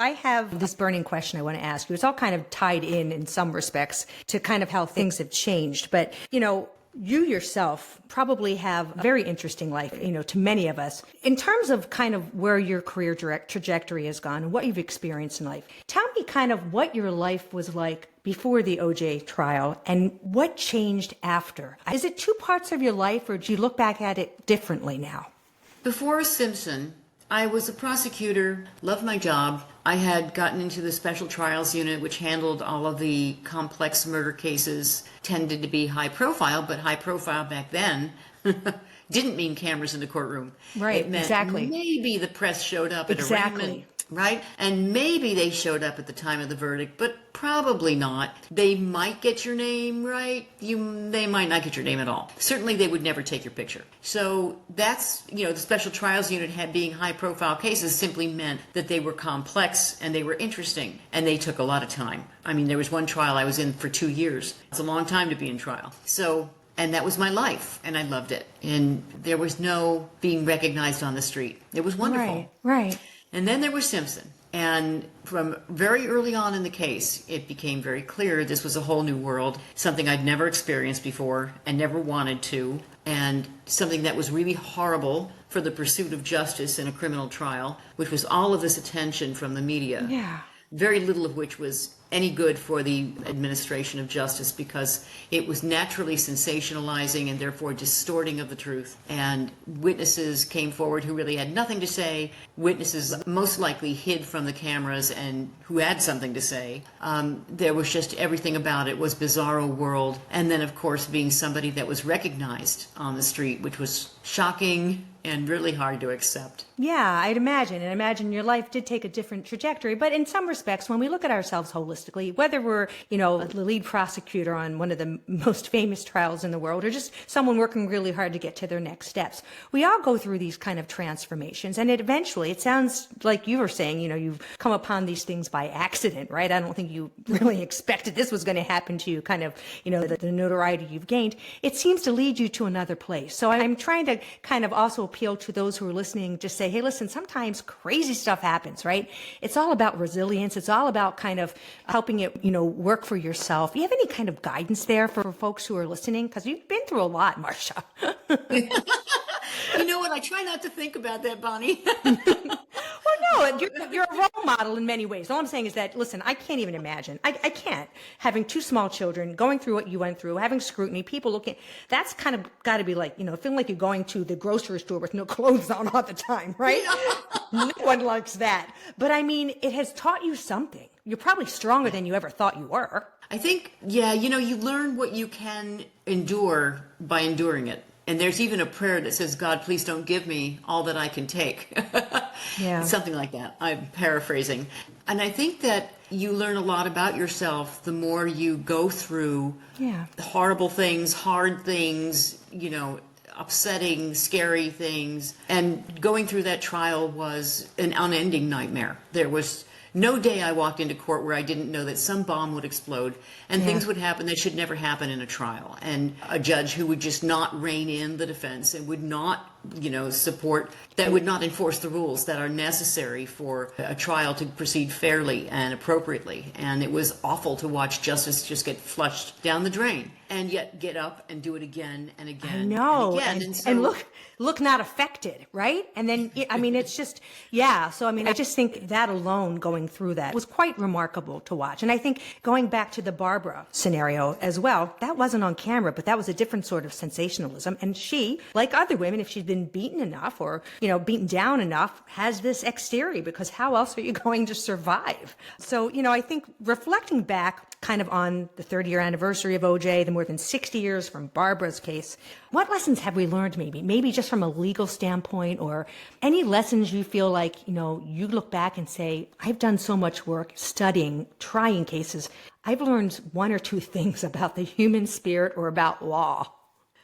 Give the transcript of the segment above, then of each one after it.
I have this burning question I want to ask you. It's all kind of tied in some respects to kind of how things have changed. But, you yourself probably have a very interesting life, to many of us. In terms of kind of where your career trajectory has gone and what you've experienced in life, tell me kind of what your life was like before the OJ trial and what changed after. Is it two parts of your life, or do you look back at it differently now? Before Simpson, I was a prosecutor, loved my job. I had gotten into the special trials unit, which handled all of the complex murder cases, tended to be high profile, but high profile back then didn't mean cameras in the courtroom. Right, it meant exactly. Maybe the press showed up at arraignment, right? And maybe they showed up at the time of the verdict, but probably not. They might get your name right. They might not get your name at all. Certainly they would never take your picture. So that's, the special trials unit being high profile cases simply meant that they were complex and they were interesting and they took a lot of time. I mean, there was one trial I was in for 2 years. It's a long time to be in trial. And that was my life, and I loved it. And there was no being recognized on the street. It was wonderful. Right. And then there was Simpson. And from very early on in the case, it became very clear this was a whole new world, something I'd never experienced before and never wanted to, and something that was really horrible for the pursuit of justice in a criminal trial, which was all of this attention from the media. Yeah. Very little of which was any good for the administration of justice, because it was naturally sensationalizing and therefore distorting of the truth. And witnesses came forward who really had nothing to say. Witnesses most likely hid from the cameras and who had something to say. There was just everything about it was bizarro world. And then, of course, being somebody that was recognized on the street, which was shocking and really hard to accept. Yeah, I'd imagine. And I imagine your life did take a different trajectory. But in some respects, when we look at ourselves holistically, whether we're, the lead prosecutor on one of the most famous trials in the world, or just someone working really hard to get to their next steps, we all go through these kind of transformations. And it sounds like you were saying, you've come upon these things by accident, right? I don't think you really expected this was going to happen to you, kind of, the notoriety you've gained. It seems to lead you to another place. So I'm trying to kind of also appeal to those who are listening, just say, hey, listen, sometimes crazy stuff happens, right? It's all about resilience. It's all about kind of helping it, work for yourself. Do you have any kind of guidance there for folks who are listening? Because you've been through a lot, Marcia. You know what? I try not to think about that, Bonnie. Well, no, you're a role model in many ways. All I'm saying is that, listen, I can't even imagine. I can't. Having 2 small children, going through what you went through, having scrutiny, people looking, that's kind of got to be like, feeling like you're going to the grocery store with no clothes on all the time, right? No one likes that. But I mean, it has taught you something. You're probably stronger than you ever thought you were. I think, you learn what you can endure by enduring it. And there's even a prayer that says, God, please don't give me all that I can take. Yeah. Something like that. I'm paraphrasing. And I think that you learn a lot about yourself the more you go through horrible things, hard things, upsetting, scary things. And going through that trial was an unending nightmare. There was no day I walked into court where I didn't know that some bomb would explode and things would happen that should never happen in a trial. And a judge who would just not rein in the defense and would not, support, that would not enforce the rules that are necessary for a trial to proceed fairly and appropriately. And it was awful to watch justice just get flushed down the drain and yet get up and do it again and again. I know. And again. And look not affected, right? And then, it's just, So, I just think that alone, going through that, was quite remarkable to watch. And I think going back to the Barbara scenario as well, that wasn't on camera, but that was a different sort of sensationalism. And she, like other women, if she's been beaten enough or, beaten down enough, has this exterior, because how else are you going to survive? So, I think reflecting back kind of on the 30-year anniversary of OJ, the more than 60 years from Barbara's case, what lessons have we learned maybe just from a legal standpoint, or any lessons you feel like, you look back and say, I've done so much work studying, trying cases. I've learned 1 or 2 things about the human spirit or about law.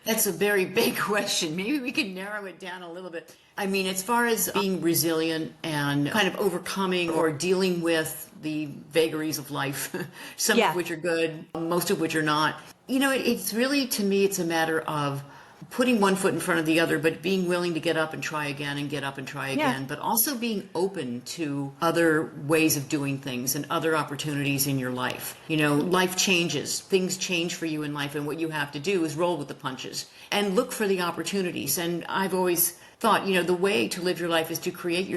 That's a very big question. Maybe we can narrow it down a little bit. As far as being resilient and kind of overcoming or dealing with the vagaries of life, some of which are good, most of which are not. It's really, to me, it's a matter of putting one foot in front of the other, but being willing to get up and try again and get up and try again, but also being open to other ways of doing things and other opportunities in your life. You know, life changes, things change for you in life, and what you have to do is roll with the punches and look for the opportunities. And I've always thought, you know, the way to live your life is to create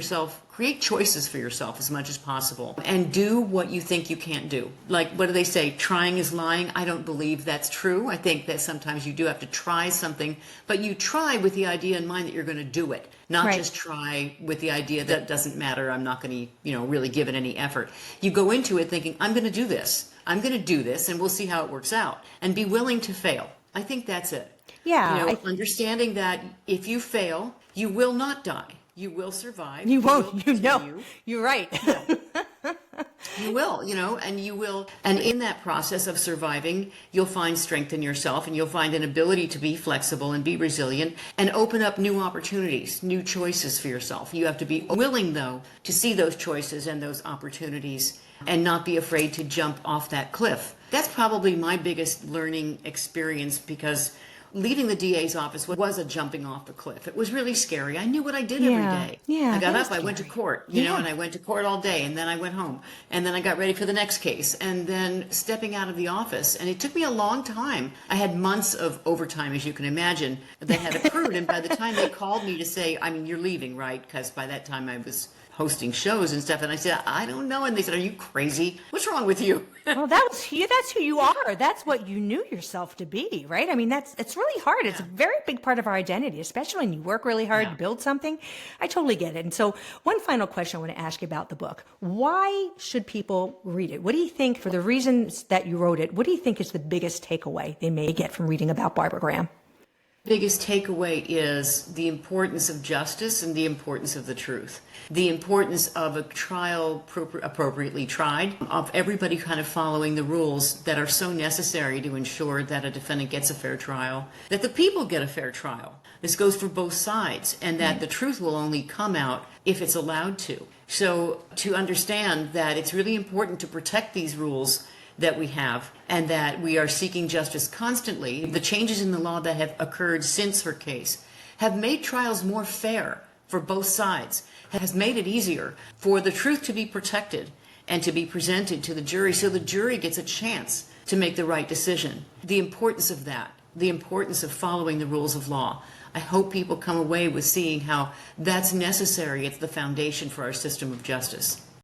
choices for yourself as much as possible and do what you think you can't do. Like, what do they say? Trying is lying. I don't believe that's true. I think that sometimes you do have to try something, but you try with the idea in mind that you're going to do it, not just try with the idea that it doesn't matter. I'm not going to, you know, really give it any effort. You go into it thinking, I'm going to do this. I'm going to do this, and we'll see how it works out, and be willing to fail. I think that's it. Yeah. You know, understanding that if you fail, you will not die. You will survive. You won't, will you know, continue. you're right. You will, you know, and you will. And in that process of surviving, you'll find strength in yourself, and you'll find an ability to be flexible and be resilient and open up new opportunities, new choices for yourself. You have to be willing, though, to see those choices and those opportunities and not be afraid to jump off that cliff. That's probably my biggest learning experience, because leaving the DA's office was a jumping off the cliff. It was really scary. I knew what I did every day. Yeah, I got that up, is I went to scary. court, you know, and I went to court all day, and then I went home, and then I got ready for the next case, and then stepping out of the office. And it took me a long time. I had months of overtime, as you can imagine, that had accrued. And by the time they called me to say, I mean, you're leaving, right? Because by that time I was hosting shows and stuff, and I said, I don't know. And they said, are you crazy? What's wrong with you? Well, that's who you are. That's what you knew yourself to be, right? I mean, it's really hard. It's a very big part of our identity, especially when you work really hard to build something. I totally get it. And so one final question I want to ask you about the book. Why should people read it? What do you think, for the reasons that you wrote it, what do you think is the biggest takeaway they may get from reading about Barbara Graham? Biggest takeaway is the importance of justice and the importance of the truth. The importance of a trial appropriately tried, of everybody kind of following the rules that are so necessary to ensure that a defendant gets a fair trial, that the people get a fair trial. This goes for both sides, and that the truth will only come out if it's allowed to. So to understand that it's really important to protect these rules that we have, and that we are seeking justice constantly. The changes in the law that have occurred since her case have made trials more fair for both sides, has made it easier for the truth to be protected and to be presented to the jury, so the jury gets a chance to make the right decision. The importance of that, the importance of following the rules of law. I hope people come away with seeing how that's necessary. It's the foundation for our system of justice.